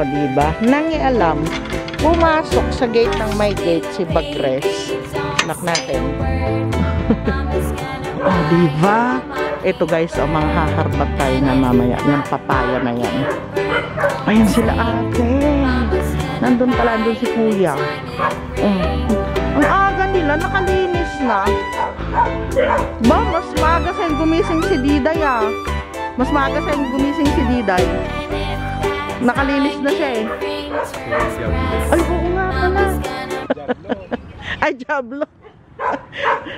diba? Nangialam. Pumasok sa gate ng may gate si Bagres. Knock natin. Diba? Ito guys, mga haharbat tayo na mamaya. Yung papaya na yan. Ayan sila ate. Nandun pala, nandun si kuya. Ang aga nila, nakalinis na. Ba, mas maaga sa'yo gumising si Diday ah. Mas maaga sa'yo gumising si Diday. Nakalinis na siya eh. Ay, oo nga pala. Ay, Diablo.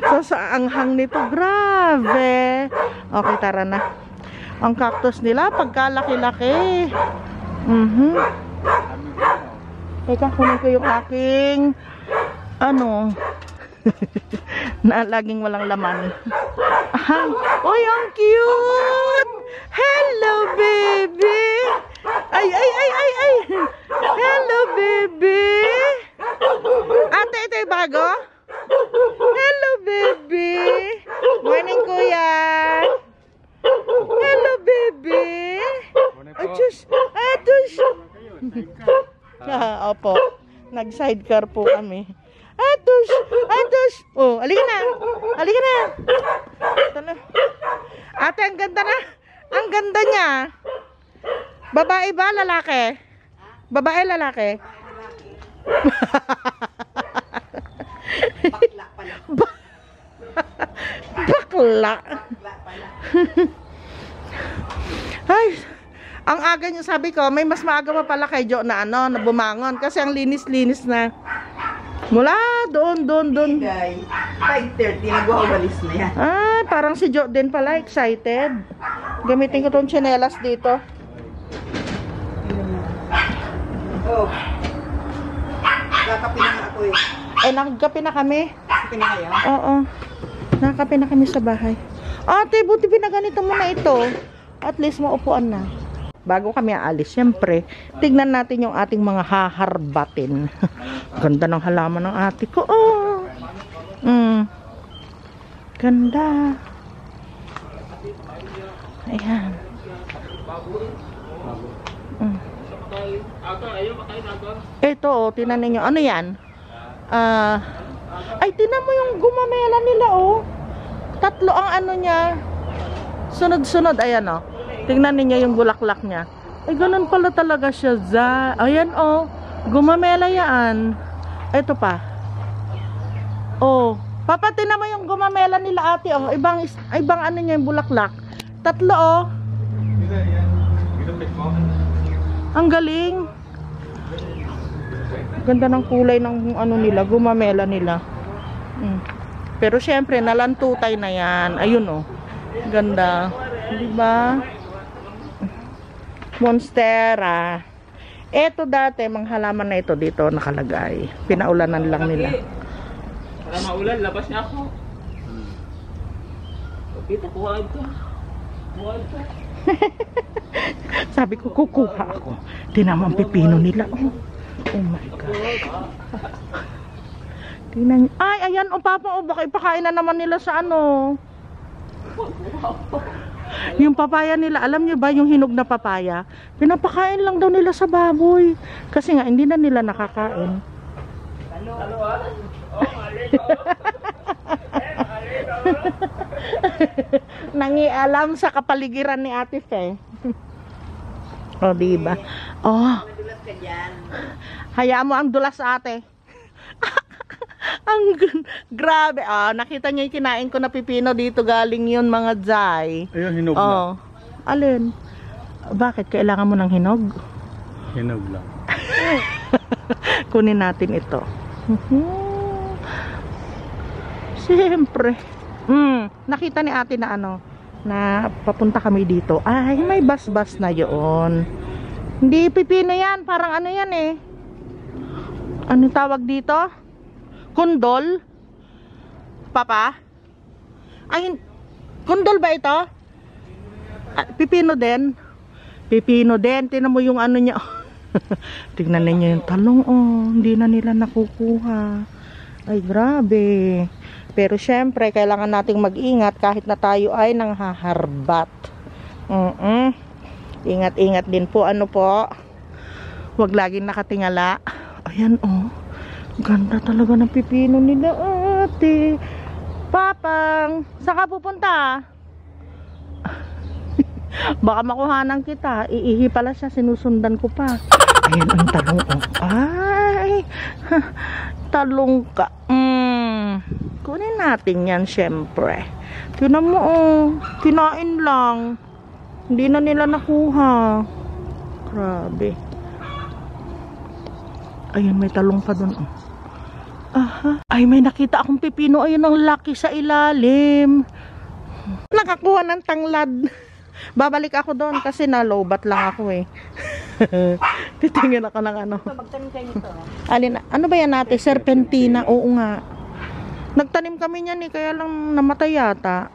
So, sa anghang nito, grabe. Okay, tara na. Ang cactus nila, pagkalaki-laki. Teka, kunin ko yung aking ano na laging walang laman. Oy, ang cute! Hello, baby! Ay! Hello, baby! Ate, ito yung bago? Hello, baby! Morning, kuya! Hello, baby! Atus! Opo, nag-sidecar po kami. Atus! Oh, halika na! Ate, ang ganda na! Ang ganda niya! Babae ba, lalaki? Babae, lalaki? Bakla pala. Bakla. Ay, ang aga niyo, sabi ko, may mas maaga pa pala kay Jo na ano, na bumangon kasi ang linis-linis na. Mula doon. 5:30 nagwawalis na yan. Ah, parang si Jo din pala excited. Gamitin ko tong tsinelas dito. Oh. Kakape na ako eh. Ay, nakagapi na kami. Kape na kayo? Oo. Nakakape na kami sa bahay. Ate, buti pinaganito mo na ito. At least maupuan na. Bago kami aalis, syempre, tignan natin yung ating mga haharbatin. Ganda ng halaman ng ate ko. Oh. Ganda. Ayan. Ito, oh, tinan ninyo. Ano yan? Ay, tinan mo yung gumamela nila, oh. Tatlo ang ano niya. Sunod-sunod, ayan, oh. Tingnan niyo yung bulaklak niya. Ay, ganun pala talaga siya. Ayan, oh. Gumamela yan. Ito pa. Oh. Papa, tinan mo yung gumamela nila ate, oh. Ibang ano niya yung bulaklak. Tatlo, oh. Ang galing. Ganda ng kulay ng ano nila, gumamela nila. Pero syempre, nalantutay na yan. Ayun, oh. Ganda. Diba? Monstera. Ito dati, mga halaman na ito dito nakalagay. Pinaulanan lang nila. Para maulan, labas niya ako. Kita, kuha ito. Sabi ko, kukuha ako. Tingnan mo ang pipino nila. Oh my God. Tingnan niyo. Ay, ayan, o papa, o baka ipakain na naman nila sa ano. Yung papaya nila, alam niyo ba yung hinog na papaya? Pinapakain lang daw nila sa baboy. Kasi nga, hindi na nila nakakain. Nangialam sa kapaligiran ni Ate Fe. O, diba? Oh. Hayaan mo ang dulas ate. Grabe. Oh, nakita niyo yung kinain ko na pipino dito, galing yun mga Zay. Ayun, hinog na. Alin? Bakit? Kailangan mo ng hinog? Hinog lang. Kunin natin ito. Siyempre. Nakita ni ate na ano, na papunta kami dito. Ay, may bas-bas na yun. Hindi pipino yan. Parang ano yan eh. Anong tawag dito? Kundol? Papa? Ay, kundol ba ito? Pipino din? Pipino din. Tingnan mo yung ano niya. Tingnan ninyo yung talong. Oh, hindi na nila nakukuha. Ay, grabe. Pero syempre, kailangan nating mag-ingat kahit na tayo ay nanghaharbat. Ingat-ingat din po. Ano po? Huwag laging nakatingala. Ayan, oh. Ganda talaga ng pipino nila, ate. Papang, saan ka pupunta? Baka makuhanan kita. Iihi pala siya, sinusundan ko pa. Ayan ang talong, oh. Ay, talong ka. Kunin natin yan, syempre. Tinan mo, oh. Kinain lang. Hindi na nila nakuha. Grabe. Ayan, may talong pa dun, oh. Aha. Ay, may nakita akong pipino. Ayun ang laki sa ilalim. Nakakuha ng tanglad. Babalik ako doon kasi na-lowbat lang ako eh. Titingin ako ng ano. Magtanim kayo nito. Ano ba yan natin? Serpentina. Oo nga. Nagtanim kami niyan eh. Kaya lang namatay yata.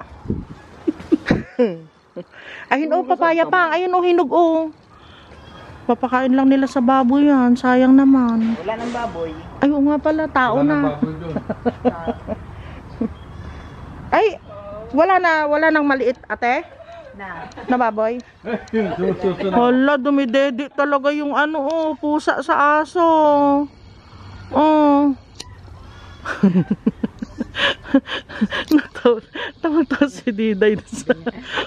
Ayun oh, papaya pa. Ayun oh, hinog oh. Papakain lang nila sa baboy yan. Sayang naman. Wala ng baboy. Ay, oo nga pala. Tao na. Ay, wala nang maliit, ate? Na baboy? Hala, dumidedi talaga yung ano, oh, pusa sa aso. Oh. Tawag-tawag si Diday sa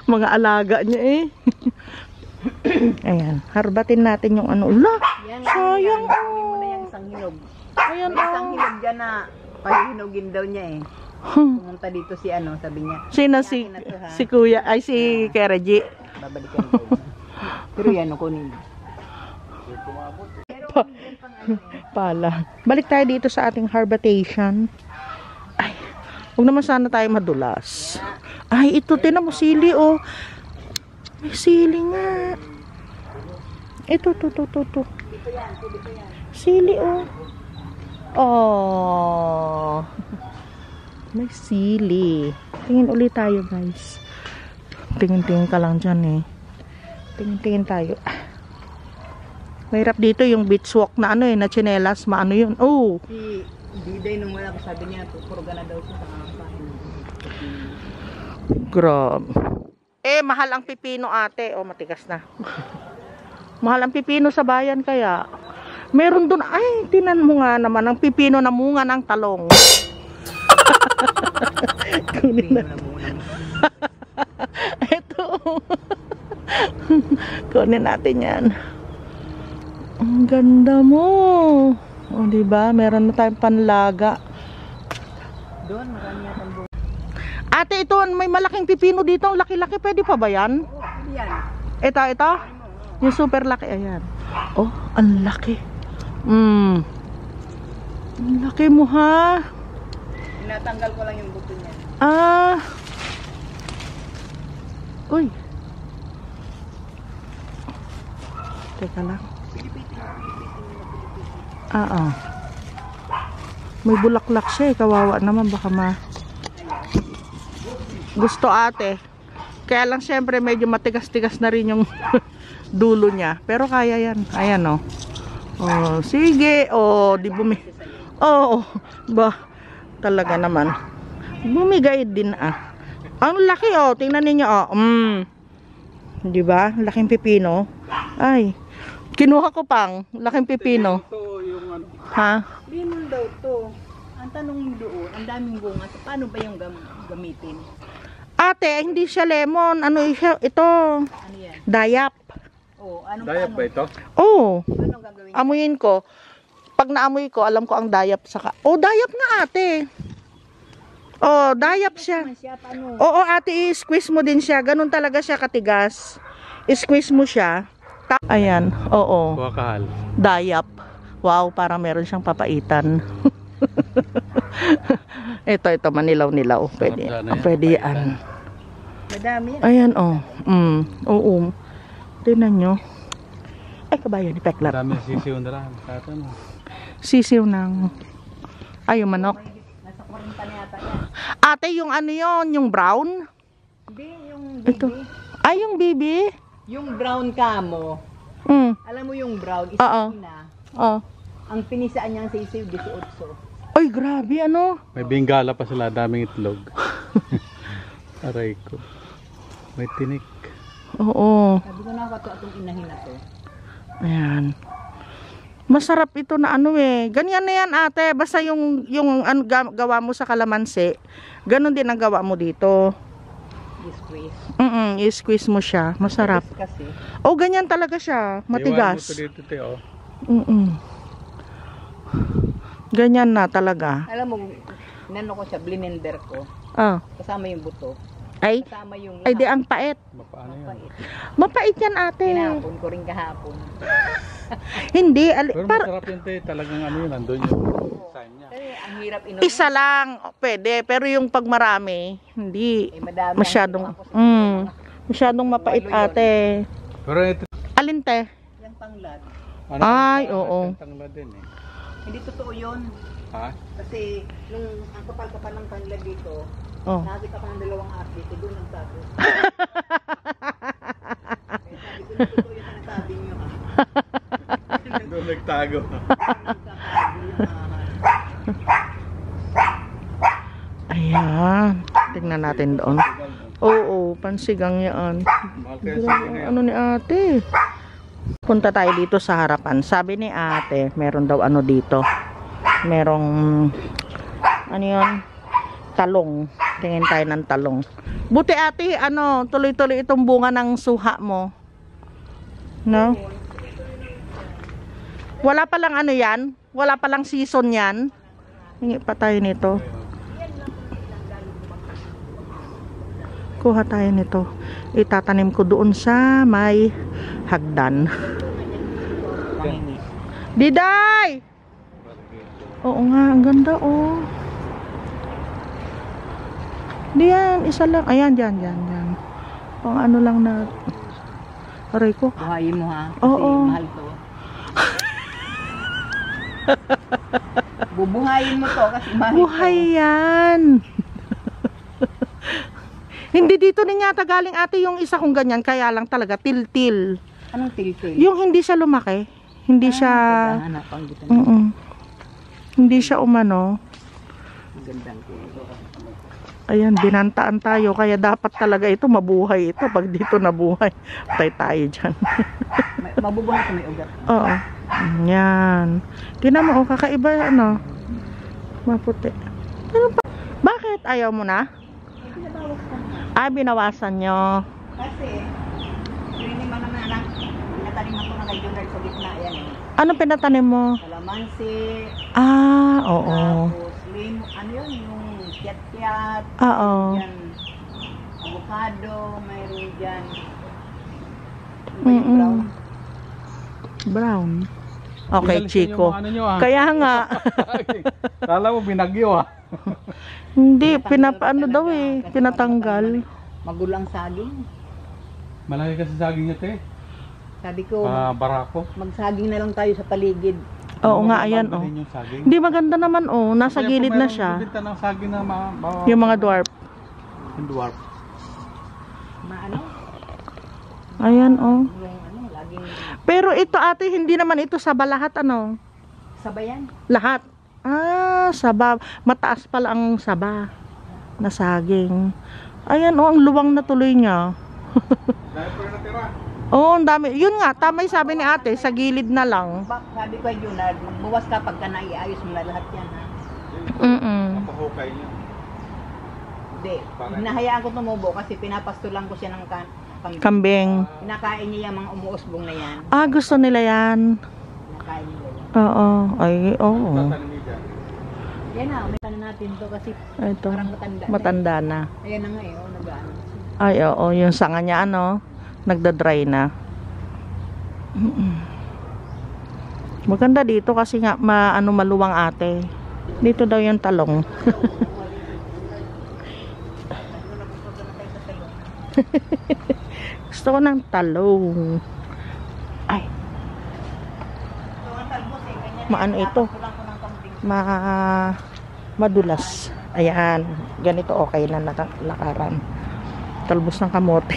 mga alaga niya eh. Ayan, harbatin natin yung ano. Ula, sayang Kunin mo na yung isang hinog. Ayan Yung isang oh. hinog dyan na pahihinogin daw niya eh. Pumunta dito si ano, sabi niya. Sino si kuya, ay si Keraji. Babalikan ko. Pero yan, kunin. Pala. Balik tayo dito sa ating harbatation. Ay, huwag naman sana tayo madulas. Ay, ito, tinan mo, sili, oh. May sili nga. Ito, to. Sili, oh. Oh. May sili. Tingin ulit tayo, guys. Tingin-tingin ka lang dyan, eh. Tingin-tingin tayo. Mahirap dito yung beach walk na ano eh, na tsinelas, maano yun. Oh! Si Diday nung wala ko sabi niya, pupurugan na daw siya sa kakapahin. Grabe. Eh, mahal ang pipino, ate. Oh, matigas na. Mahal ang pipino sa bayan kaya. Meron dun, ay, tinan mo nga naman, ang pipino na munga ng talong. Kunin na. Ito. Kunin natin yan. Ang ganda mo. O, diba? Meron na tayong panlaga. Doon, marami yatang bunga. Ate, ito, may malaking pipino dito. Ang laki-laki. Pwede pa ba yan? Oo, pwede yan. Ito. Yung super laki. Ayan. Oh, ang laki. Ang laki mo, ha? Tinatanggal ko lang yung buto niya. Ah. Uy. Teka lang. May bulaklak siya eh. Kawawa naman. Baka gusto ate. Kaya lang syempre medyo matigas-tigas na rin yung dulo niya. Pero kaya yan. Ayan oh. Oh, sige. Oh, di Oh, ba. Talaga naman. Bumigay din ah. Ang laki oh. Tingnan niyo oh. Di ba? Laking pipino. Ay. Kinuha ko pang. Laking pipino. Ha? Lemon daw to. Ang tanong doon, ang daming bunga. Paano ba yung gamitin? Ate, hindi siya lemon. Ano siya? Ito. Ano yan? Dayap. Oh, anong Dayap ba ito? Oh. Anong gagawin? Amuyin ko. Pag naamoy ko, alam ko ang dayap saka. Oh, dayap nga ate. Oh, dayap siya. Siya, paano? Oo, ate, i-squeeze mo din siya. Ganun talaga siya katigas. I-squeeze mo siya. Ayan, oo. Wakahal. Dayap. Wow, parang meron siyang papaitan. ito, manilaw-nilaw. Pwede. Pwede yan. Madami yan. Ayan, oh. Oo. Tingnan nyo. Ay, kabayan ni Peklar. Marami sisiw na lang. Ano? Sisiw ng... Ay, yung manok. Nasa 40 na yata yan. Ate, yung ano yon, yung brown? Hindi, yung Ito. bibi. Ay, yung bibi? Yung brown kamo. Alam mo yung brown, Oo. isa na. Oh. Ang pinisaan niyang sisiw, 18. Ay, grabe, ano? May bingala pa sila. Daming itlog. Aray ko. May tinik. Oo. Sabi ko nakakatuwa itong inahin na to. Ayan. Masarap ito na ano eh. Ganyan na yan ate. Basta yung ano, gawa mo sa kalamansi, ganun din ang gawa mo dito. I-squeeze. I-squeeze mo siya. Masarap. Kasi. Oh, ganyan talaga siya. Matigas. Iwan mo ito dito, te, oh. Ganyan na talaga. Alam mo, inano ko siya, blender ko. Ah. Kasama yung buto. Ay, Kasama yung ay di ang pait. Paano yan? Mapait yan ate. Kinahapon ko rin kahapon. Hindi. Pero masarap yun, te. Talagang ano yun, nandun yung sign niya. Kasi ang hirap inom. Isa lang. Pwede. Pero yung pag marami, hindi. Madami Masyadong, ang inom ako masyadong mapait Walo yun. ate. Pero ito, Alin te? Yung tanglad. ano, Ay, oo. Tanglad din eh. Hindi totoo yun. Ha? Kasi nung ang kapal-kapal ng tanglad dito, Oh. nakakita ko ng dalawang ate, doon nagsabi. Sabi ko, hindi totoo yung sinasabi niyo ha. Doon nagtago. Ayan. Tingnan natin doon. Oo, pansigang yan. Mahal kaya sa akin Ano ni ate? Punta tayo dito sa harapan. Sabi ni ate, meron daw ano dito. Merong, ano yun? Talong. Tingin tayo ng talong. Buti ate, ano, tuloy-tuloy itong bunga ng suha mo. No? Wala palang ano yan? Wala palang season yan? Hingi pa tayo nito. Kuha tayo nito. Itatanim ko doon sa may hagdan. Diday! Oo nga, ang ganda oh. Diyan, isa lang. Ayan, dyan. Pang ano lang na. Aray ko. Buhayin mo ha. Kasi Oo. mahal to. Bubuhayin mo to kasi mahal Buhay yan. Hindi dito din yata galing ate yung isa kong ganyan. Kaya lang talaga, til-til. to. Anong tiltil? Yung hindi siya lumaki. Hindi siya... Hanap ang dito. Hindi siya umano. Magandang tiltil. Ayan, binantaan tayo. Kaya dapat talaga ito, mabuhay ito. Pag dito nabuhay, patay tayo dyan. Mabubuhay ka may ugat. Oo. Yan. Tingnan mo, oh, kakaiba, ano. Maputi. Ano pa? Bakit? Ayaw mo na? Ah, binawasan nyo. Kasi, pinaniman naman anak, pinataniman ko na kay Junard sa gitna. Yan eh. Ano pinatanim mo? Kalamansi, Ah, oo. tapos ano yun, yung kiat-kiat, Oo. yan, avocado, mayroon dyan. Ano ba yung brown? Brown. Okay, Pinalisin Chico. yung ano nyo, ah. Kaya nga. Kala mo binagyo ah. Hindi, pinapaano daw eh. Pinatanggal. Magulang saging. Malaki kasi saging niya, te. Sabi ko, Barako. magsaging na lang tayo sa paligid. Oo nga, ayan oh. Yung saging. Hindi maganda naman oh. Nasa gilid na siya. Bibinta ng saging na Yung mga dwarf. yung dwarf. Maano? Ayan oh. Yung ano, laging Pero ito ate, hindi naman ito saba lahat ano. sabayan. Lahat. Ah, saba. Mataas pala ang saba na saging. Ayan oh, ang luwang na tuloy niya. Dahil pa rin natira. Oo, ang dami. Yun nga, tama yung sabi ni ate, sa gilid na lang. Sabi ko ay Junard, magbuwas ka pagka naiayos mo na lahat yan ha. Napahukay niya. Hindi, hinahayaan ko tumubo kasi pinapastulan ko siya ng kambing. Kambing. Pinakain niya yung mga umuusbong na yan. Ah, gusto nila yan. Pinakain nila yan. Oo. Ay, oo. Tatanim niya. Yan na, umita na natin to kasi Ito, parang matanda, matanda na. Ayan na nga eh, oh, nag-ano. Ay, oo. Yung sanga niya, ano, nagda-dry na. Maganda dito kasi nga, maluwang ate. Dito daw yung talong. Gusto ko ng talong. Ay, So, ang talbos eh, ganyan. maano ito? Pinapastulan ko ng kambing. Madulas. Ayan, ganito okay na lakaran. Talbos ng kamote.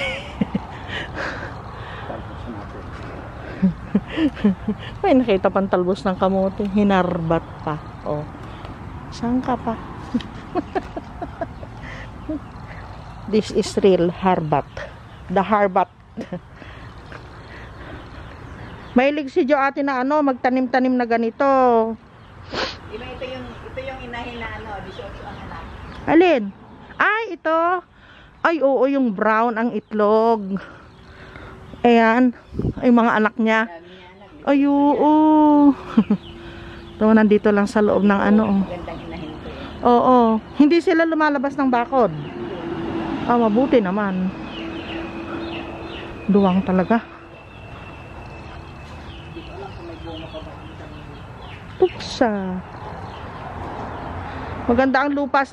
May nakita pang talbos ng kamote. Hinarbat pa. Oh. Saan ka pa? This is real harbat. The harbat. Mahilig si Jo ate na ano, magtanim-tanim na ganito. Ito yung inahin na ano, 18 ang anak. Alin? Ay, ito. Ay, oo, yung brown ang itlog. Ayan. Ay, mga anak niya. Dami niya anak. Ay, oo. Ito, nandito lang sa loob ng ano. Gandang inahin ko. Oo. Hindi sila lumalabas ng bakod. Ah, mabuti naman. Duwang talaga. Tuksa. Maganda ang lupa.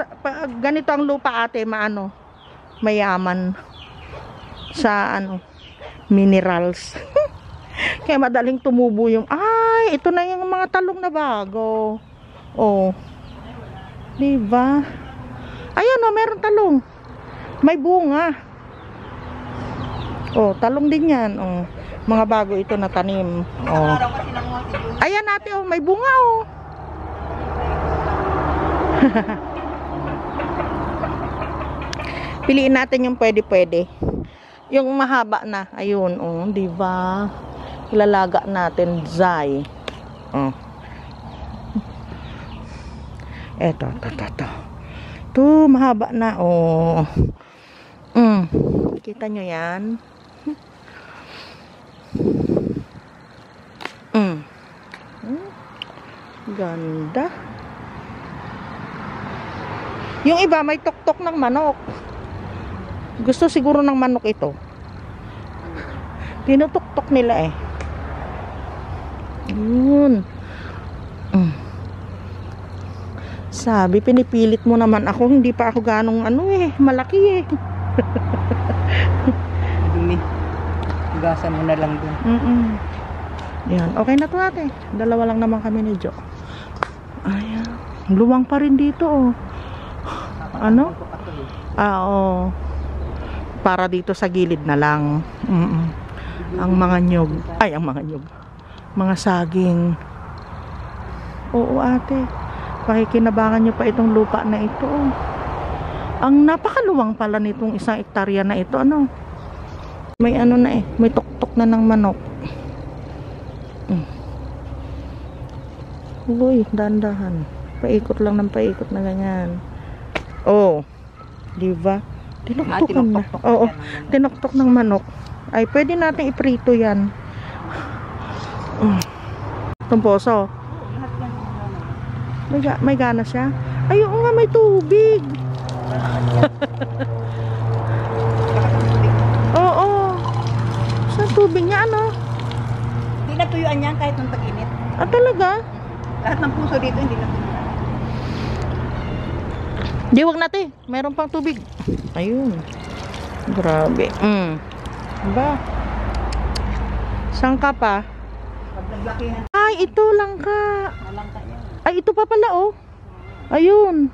Ganito ang lupa ate, maano. Mayaman. Sa ano. Minerals. Kaya madaling tumubo yung, ay, ito na yung mga talong na bago. Oh. Diba? Ayan o, meron talong. May bunga. Oh, talong din yan. Oh. Mga bago ito na tanim. Oh. Araw kasi nang mga si June. Ayan ate, oh, may bunga oh. Piliin natin yung pwede-pwede. Yung mahaba na, ayun, oh, di ba? Ilalaga natin, Zai. Oh. Eto, to. Ito, mahaba na, oh. Kita nyo yan? Ganda. Yung iba may tuktok ng manok. Gusto siguro ng manok ito. Tinutuktok nila eh. Yun. Sabi, pinipilit mo naman ako. Hindi pa ako ganong ano eh. Malaki eh. Dumi. Hugasan mo na lang dun. Yan. Okay na to ate. Dalawa lang naman kami ni Jo. Ayan. Luwang pa rin dito oh. Ano? Oo. Para dito sa gilid na lang. Ang mga nyog. Ay, ang mga nyog. Mga saging. Oo ate. Pakikinabangan nyo pa itong lupa na ito. Oh. Ang napakaluwang pala nitong 1 hektarya na ito. Ano? May ano na eh. May tuktok na ng manok. Uy, dahan-dahan. Paikot lang ng paikot na ganyan. Oh. Diba? Tinuktokan na. Oo. Tinuktok ng manok. Ay, pwede natin iprito yan. Itong poso. May gana siya. Ay, oo nga, may tubig. Oo. Sa tubig niya, ano? Hindi natuyuan yan kahit nung tag-init. Ah, talaga? Lahat ng puso dito hindi natuyuan. Di, wag natin. Meron pang tubig. Ayun. Grabe. Ba? Saan ka pa? Pag naglakihan, Ay, ito lang ka. malangka yan. Ay, ito pa pala, oh. Ayun.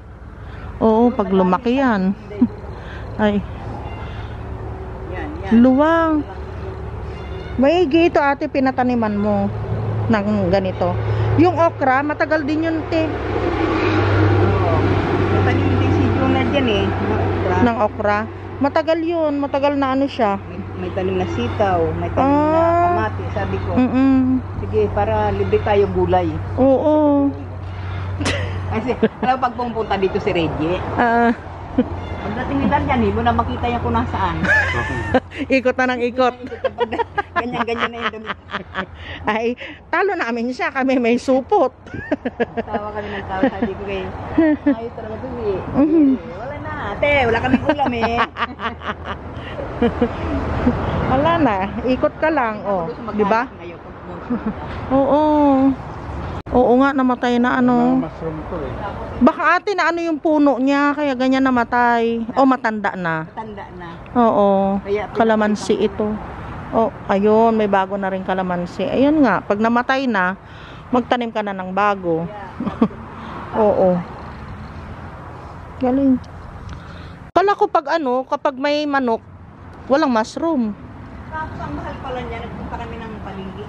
Oo, pag lumaki yan. Ay, Yan. luwang. Maigi ito, ate, pinataniman mo ng ganito. Yung okra, matagal din yun, te. Oo. Matalim din si Juna dyan eh. Ng okra. Matagal yun. Matagal na ano siya. May tanim na sitaw, may tanim na kamati. Sabi ko, sige, para libre tayo gulay. Oo. Kasi, alam pag pumunta dito si Reggie, Ah, pagdating nila dyan, hindi mo na makita yan kung nasaan. ikot na ng ikot. Ganyan-ganyan na yung damit. Ay, talo namin siya. Kami may supot. Tawa kami ng tawa. Sabi ko kayo, ayos talaga ito eh. Wala na, ate. Wala kaming ulam eh. Wala na. Ikot ka lang. Oh, di ba? Oo. Oo nga, namatay na ano. Mushroom to eh. Baka ate na ano yung puno niya. Kaya ganyan namatay. O, matanda na. Tanda na. Oo. Kaya, Kalamansi ito. Oh, ayun. May bago na rin kalamansi. Ayun nga. Pag namatay na, magtanim ka na ng bago. Oo. Galing. Kala ko pag ano, kapag may manok, walang mushroom. Tapos ang mahal pala niya, nagpunta kami ng paligi.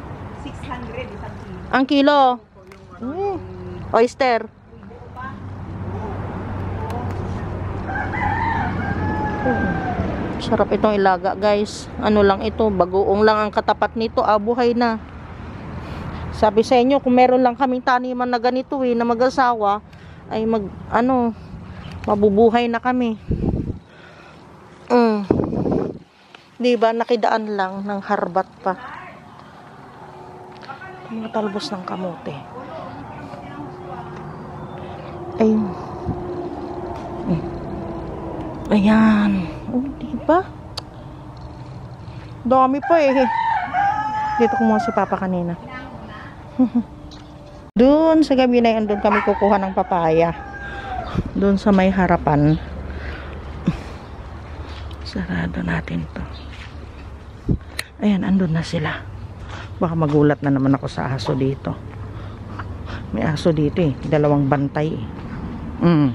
600 isang kilo. Ang kilo. Oyster. Sarap itong ilaga, guys. Ano lang ito, bagoong lang ang katapat nito. Ah, buhay na. Sabi sa inyo, kung meron lang kaming taniman na ganito na mag-asawa, ay mabubuhay na kami. Diba, nakidaan lang ng harbat pa. Mga talbos ng kamote. Ayun. Ayan. Oh, diba? Dami pa Dito kumuha si Papa kanina. Doon sa gabi na yan, doon kami kukuha ng papaya. Doon sa may harapan. Sarado natin to. Ayan, andun na sila. Baka magulat na naman ako sa aso dito. May aso dito dalawang bantay Ang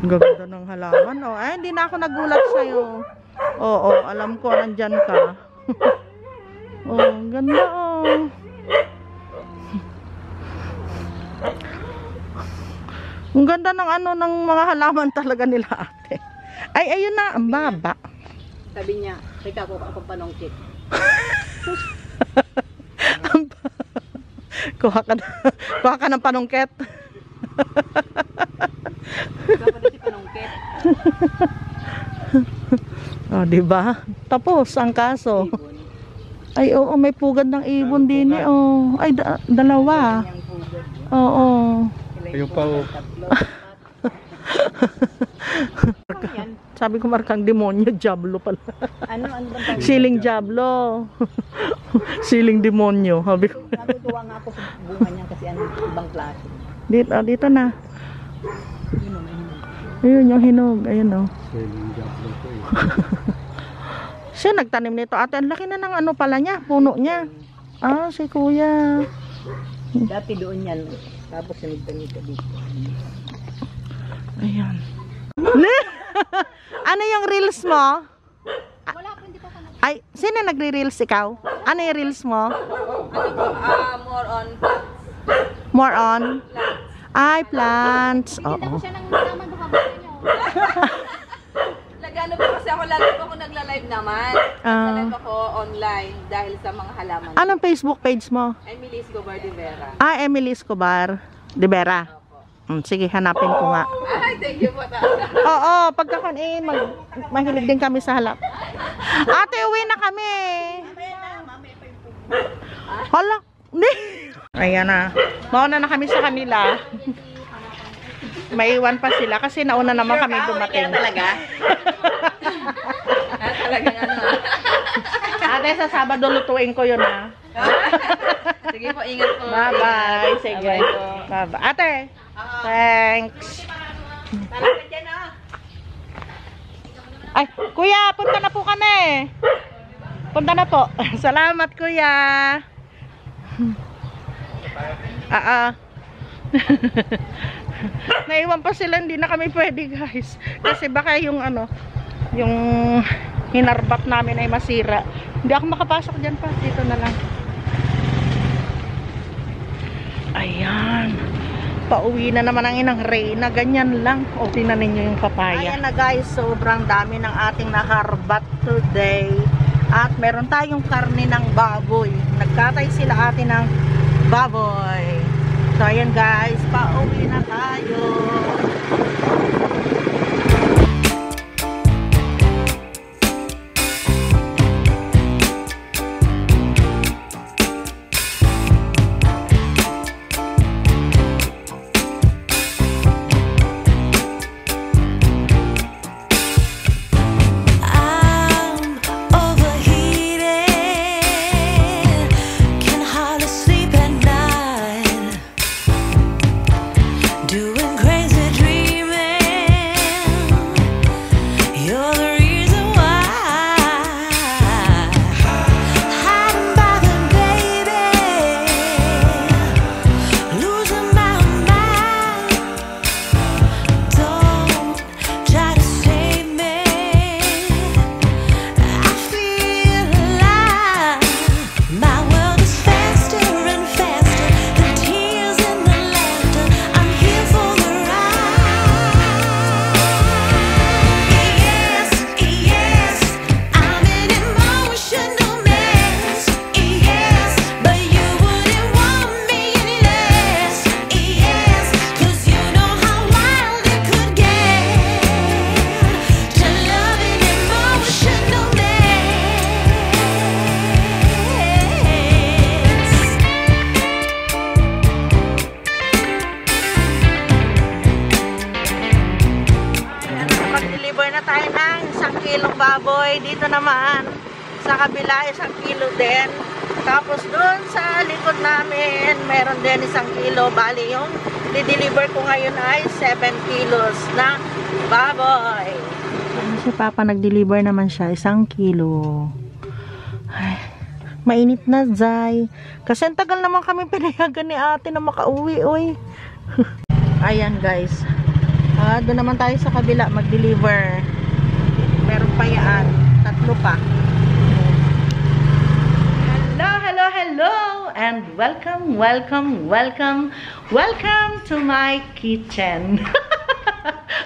gaganda ng halaman. Ay, hindi na ako nagulat sa'yo. Oo, alam ko nandyan ka. Ang ganda Ang ganda ng ng mga halaman talaga nila ate. Ay, ayun na, ang baba. Sabi niya, teka ko akong panungkit. Kuha ka ng panungket. Dapat na si panungkit. Oh, diba? Tapos ang kaso. Ay, oo, may pugad ng ibon din Ay, dalawa. Oo. Ayun pa Sabi ko markang demonyo, Diablo pala. Ano bang Siling Diablo. Siling demonyo, sabi ko. Natutuwa nga ako sa bunga niya kasi ibang klase. Dito na. Ayun yung hinog, ayun Siya nagtanim nito. Ate, ang laki na ng pala niya, puno niya. Si kuya. Dati doon yan. Tapos sinigtan nito dito. Ayan. Ano yung reels mo? Wala po, hindi pa ka Ay, sino nagre-reels ikaw? Ano yung reels mo? more on More on? Ay, plants. Oo. siya nang naman baka gusto niyo. Nagano po kasi ako lagi po ako nagla-live naman. Nagla-live ako online dahil sa mga halaman. Anong Facebook page mo? Emily Escobar de Vera. Emily Escobar de Vera. Sige, hanapin ko nga. Ay, thank you po. Oo, pagkakain, mahilig din kami sa halap. Ate, uwi na kami. Hala, hindi. Ayan na. Mauna na kami sa kanila. Maiwan pa sila kasi nauna naman kami dumating. Talaga? Talagang Ate, sa Sabado lutuin ko yun Sige po, ingat po. Bye-bye. Sige. Bye-bye. Ate, thanks. Ay, kuya, punta na po kami. Punta na po. Salamat, kuya. Naiwan pa sila, hindi na kami pwede, guys. Kasi baka yung yung hinarbat namin ay masira. Hindi ako makapasok dyan pa. Dito na lang. Ayan. Pauwi na naman ang inang Reyna. Ganyan lang. O, tingnan ninyo yung papaya. Ayan na, guys. Sobrang dami ng ating naharbat today. At meron tayong karne ng baboy. Nagkatay sila atin ng baboy. So, ayan, guys. Pauwi na tayo. Doing crazy dreaming. baboy. Dito naman, sa kabila, 1 kilo din. Tapos doon sa likod namin, meron din 1 kilo. Bali, yung di-deliver ko ngayon ay 7 kilos na baboy. Si Papa, nag-deliver naman siya, 1 kilo. Ay, mainit na, Zay. Kasi ang tagal naman kami pinayagan ni ate na makauwi, oy. Ayan, guys. Doon naman tayo sa kabila, mag-deliver. Meron pa yan. 3 pa. Hello, and welcome to my kitchen.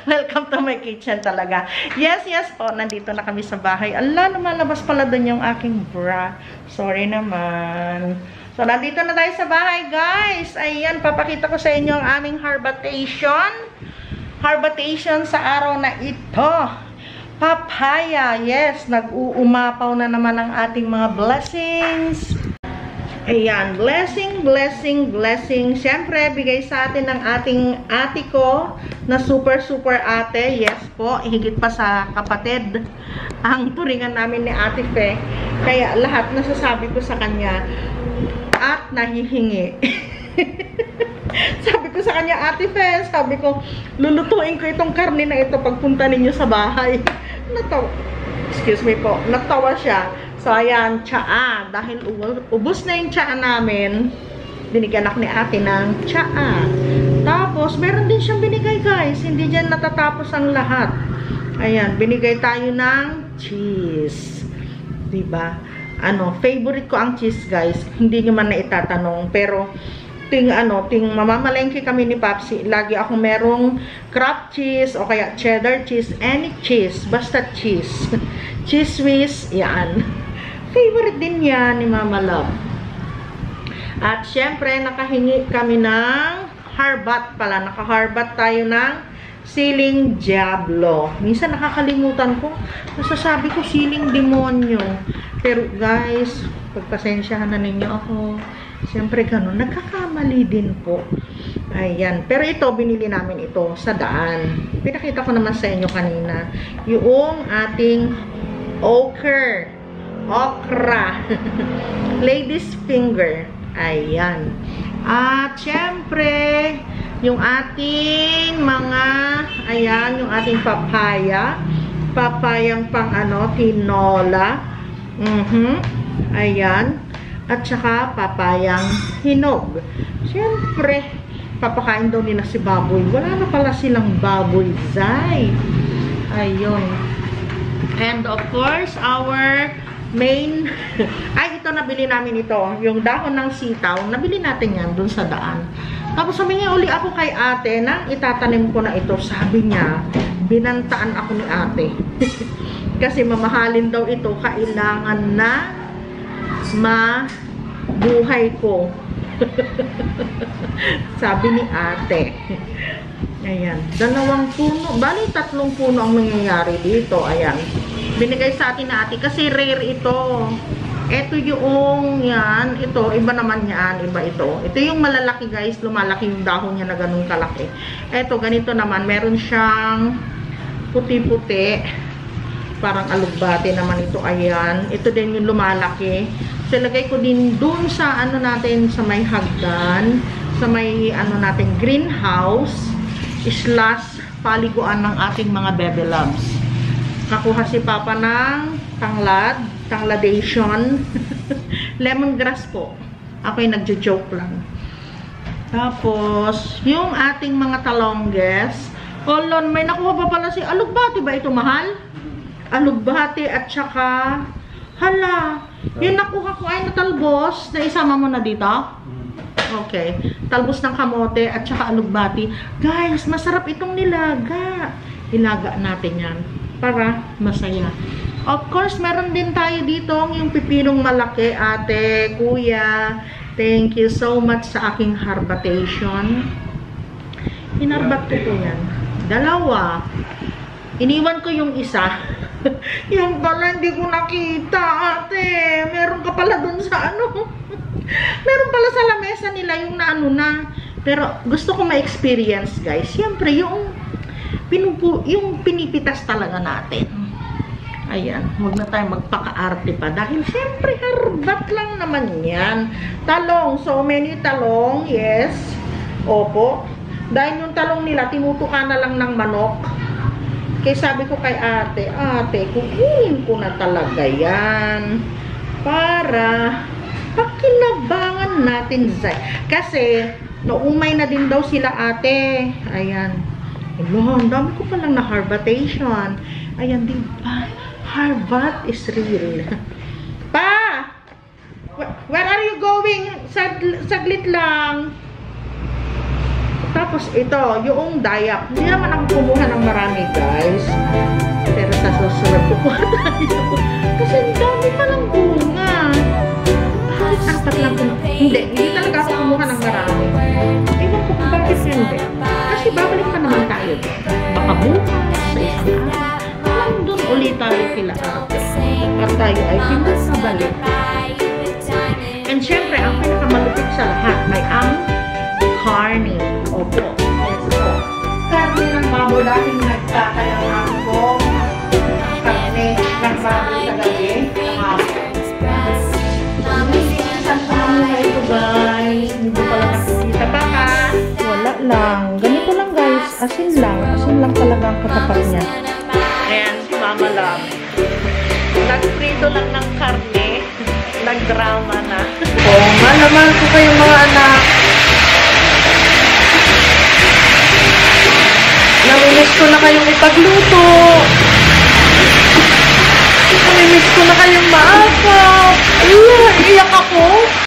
Welcome to my kitchen talaga. Yes po, nandito na kami sa bahay. Ala, lumalabas pala doon yung aking bra. Sorry naman. So, nandito na tayo sa bahay, guys. Ayan, papakita ko sa inyo ang aming harvestation. Harvestation sa araw na ito. Papaya, yes, nag-uumapaw na naman ang ating mga blessings. Ayan, blessing. Siyempre, bigay sa atin ng ating ate ko na super ate. Yes po, higit pa sa kapatid. Ang turingan namin ni Ate Fe. Kaya lahat nasasabi ko sa kanya at nahihingi. Sabi ko sa kanya, Ate Fe, sabi ko, lulutuin ko itong karne na ito pagpunta ninyo sa bahay. Natawa siya. So, ayan, tsaa. Dahil ubos na yung tsaa namin, binigyan ako ni ate ng tsaa. Tapos, meron din siyang binigay, guys. Hindi dyan natatapos ang lahat. Ayan, binigay tayo ng cheese. Diba? Favorite ko ang cheese, guys. Hindi nyo man na itatanong. Pero, ting mamamalengke kami ni Papsi, lagi ako merong Kraft cheese o kaya cheddar cheese, any cheese, basta cheese. Cheese whiz, yan. Favorite din yan ni Mama Love. At syempre, nakahingi kami ng harbat pala. Nakaharbat tayo ng siling diablo. Minsan nakakalimutan ko. Nasasabi ko siling demonyo. Pero guys, pagpasensyahan na ninyo ako. Siyempre ganun, nagkakamali din po. Ayan. Pero ito, binili namin ito sa daan. Pinakita ko naman sa inyo kanina. Yung ating okra. Lady's finger. Ayan. At syempre, yung ating mga, ayan, yung ating papaya. Papayang pang tinola. Ayan. At saka papayang hinog. Siyempre, papakain daw nila si baboy. Wala na pala silang baboy, Zay. Ayun. And of course, our main, ay, ito nabili namin ito. Yung dahon ng sitaw, nabili natin yan dun sa daan. Tapos sabi niya, uli ako kay ate na itatanim ko na ito. Sabi niya, binantaan ako ni ate. Kasi mamahalin daw ito, kailangan na mabuhay ko. Sabi ni ate. Ayan. 2 puno. Bali, 3 puno ang nangyayari dito. Ayan. Binigay sa atin na ate. Kasi rare ito. Ito yung, yan. Ito, iba naman yan. Iba ito. Ito yung malalaki, guys. Lumalaki yung dahon niya na ganun kalaki. Ito, ganito naman. Meron siyang puti-puti. Parang alugbate naman ito. Ayan. Ito din yung lumalaki. So, lagay ko din dun sa natin, sa may hagdan. Sa may, natin, greenhouse. / paliguan ng ating mga bebe loves. Nakuha si Papa ng tangladation. Lemongrass po. Ako'y nagjo-joke lang. Tapos, yung ating mga talongges. Olon, may nakuha pa pala si alugbati ba ito, mahal? Alugbati at saka hala, yung nakuha ko ay natalbos. Na isama mo na dito? Okay. Talbos ng kamote at saka alugbati. Guys, masarap itong nilaga. Ilaga natin yan para masaya. Of course, meron din tayo dito yung pipinong malaki, ate, kuya. Thank you so much sa aking harvestation. Hinarbat ko yan. 2. Iniwan ko yung isa. Yung pala, hindi ko nakita, ate. Meron ka pala dun sa meron pala sa lamesa nila yung na. Pero gusto ko ma-experience, guys. Siyempre, yung pinipitas talaga natin. Ayan, huwag na tayo magpaka-arte pa. Dahil siyempre, harbat lang naman yan. Talong, so many talong, yes. Opo. Dahil yung talong nila, tinutuka na lang ng manok. Kaya sabi ko kay ate, kukunin ko na talaga yan. Para pakinabangan natin. Kasi, naumay na din daw sila ate. Ayan. Ang dami ko palang na-harbatation. Ayan, diba? Harbat is real. Pa! Where are you going? Saglit lang. Tapos ito, yung dayak. Hindi naman ako kumuha ng marami, guys. Pero sa susunod kukuha tayo. Kasi ang dami palang bunga. Apat lang kumuha. Hindi talaga ako kumuha ng marami. Ewan ko kung bakit hindi. Kasi babalik pa naman tayo. Baka bukas sa isang araw. Nandun ulit tayo kila ate. At tayo ay pinasabalik. And syempre, ang pinakamalupit sa lahat ay ang carne. Opo. Yes po. Carne ng baboy dahil nagkakayahan ko. Carne ng baboy sa gabi. Saan pa muna ito, guys? Hindi ko pala nakikita pa ka. Wala lang. Ganito lang, guys. Asin lang. Asin lang talaga ang katapat niya. Ayan, si Mama lang. Nagprito lang ng karne. Nagdrama na. Oh, malaman ko kayo mga anak. Namimiss ko na kayong ipagluto. Namimiss ko na kayong maasap. Iyak ako.